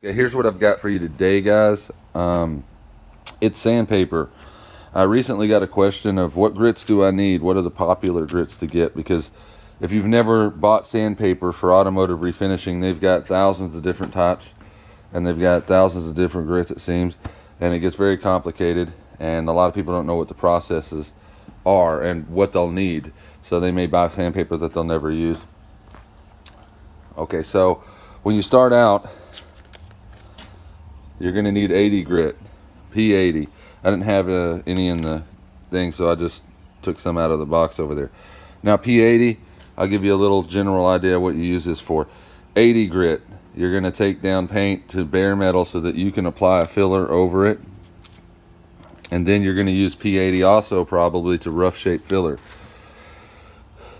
Okay, here's what I've got for you today, guys. It's sandpaper. I recently got a question of what grits do I need? What are the popular grits to get? Because if you've never bought sandpaper for automotive refinishing, they've got thousands of different types, and they've got thousands of different grits, it seems, and it gets very complicated, and a lot of people don't know what the processes are and what they'll need, so they may buy sandpaper that they'll never use. Okay, so when you start out, you're going to need 80 grit, P80. I didn't have any in the thing, so I just took some out of the box over there. Now P80, I'll give you a little general idea of what you use this for. 80 grit, you're going to take down paint to bare metal so that you can apply a filler over it. And then you're going to use P80 also probably to rough shape filler.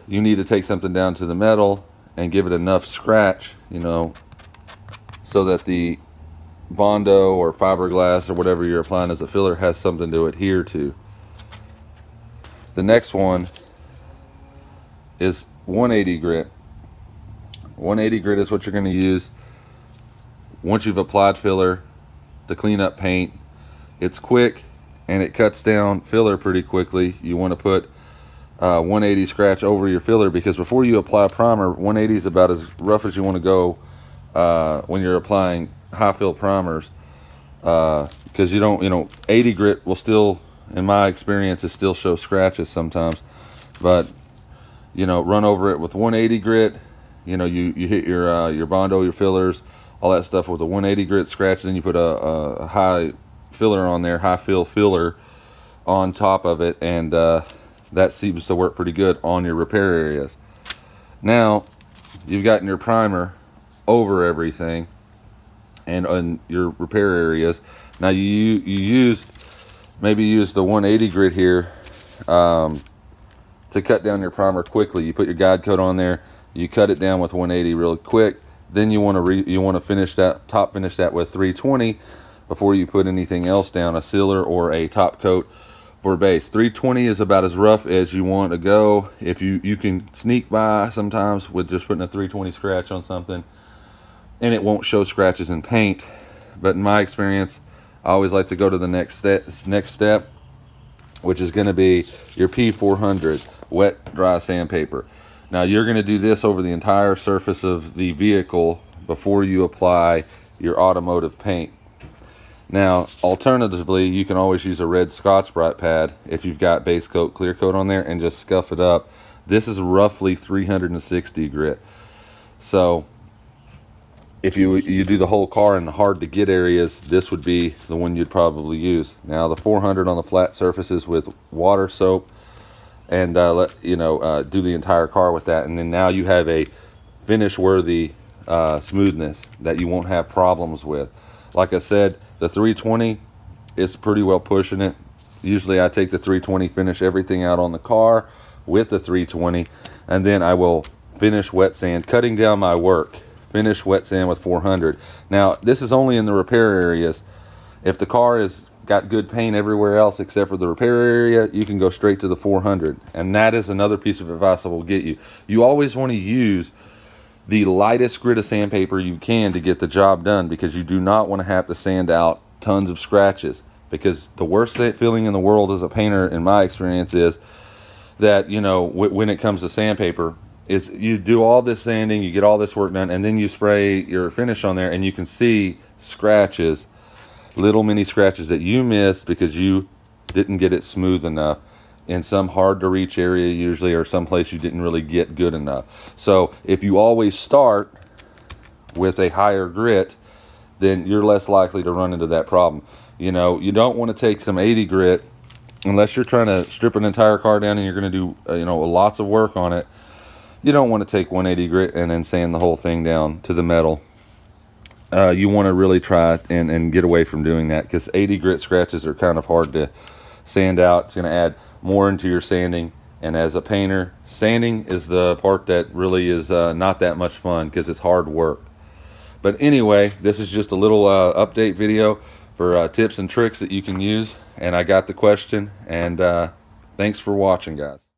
You need to take something down to the metal and give it enough scratch, so that the Bondo or fiberglass or whatever you're applying as a filler has something to adhere to. The next one is 180 grit. 180 grit is what you're going to use once you've applied filler to clean up paint. It's quick and it cuts down filler pretty quickly. You want to put 180 scratch over your filler, because before you apply primer, 180 is about as rough as you want to go when you're applying high fill primers, because you don't 80 grit will still, in my experience, it still show scratches sometimes, but run over it with 180 grit. You hit your Bondo, your fillers, all that stuff with a 180 grit scratch, then you put a high filler on there, high fill filler on top of it, and that seems to work pretty good on your repair areas. Now you've gotten your primer over everything and on your repair areas. Now you maybe use the 180 grit here to cut down your primer quickly. You put your guide coat on there, you cut it down with 180 really quick, then you want to finish that with 320 before you put anything else down, a sealer or a top coat for base. 320 is about as rough as you want to go. If you can sneak by sometimes with just putting a 320 scratch on something, and it won't show scratches in paint. But in my experience, I always like to go to the next step, which is going to be your P400 wet dry sandpaper. Now you're going to do this over the entire surface of the vehicle before you apply your automotive paint. Now alternatively, you can always use a red Scotch-Brite pad if you've got base coat, clear coat on there, and just scuff it up. This is roughly 360 grit. So if you do the whole car in the hard to get areas, this would be the one you'd probably use. Now the 400 on the flat surfaces with water, soap, and do the entire car with that, and then now you have a finish worthy smoothness that you won't have problems with. Like I said, the 320 is pretty well pushing it. Usually I take the 320, finish everything out on the car with the 320, and then I will finish wet sand, cutting down my work. Finish wet sand with 400. Now this is only in the repair areas. If the car has got good paint everywhere else except for the repair area, you can go straight to the 400. And that is another piece of advice I will get you. You always want to use the lightest grit of sandpaper you can to get the job done, because you do not want to have to sand out tons of scratches. Because the worst feeling in the world as a painter, in my experience, is that when it comes to sandpaper, is you do all this sanding, you get all this work done, and then you spray your finish on there and you can see scratches, little mini scratches that you missed because you didn't get it smooth enough in some hard to reach area usually, or someplace you didn't really get good enough. So if you always start with a higher grit, then you're less likely to run into that problem. You don't want to take some 80 grit unless you're trying to strip an entire car down and you're going to do lots of work on it. You don't want to take 180 grit and then sand the whole thing down to the metal. You want to really try and get away from doing that, because 80 grit scratches are kind of hard to sand out. It's going to add more into your sanding, and as a painter, sanding is the part that really is not that much fun, because it's hard work. But anyway, this is just a little update video for tips and tricks that you can use, and I got the question, and thanks for watching, guys.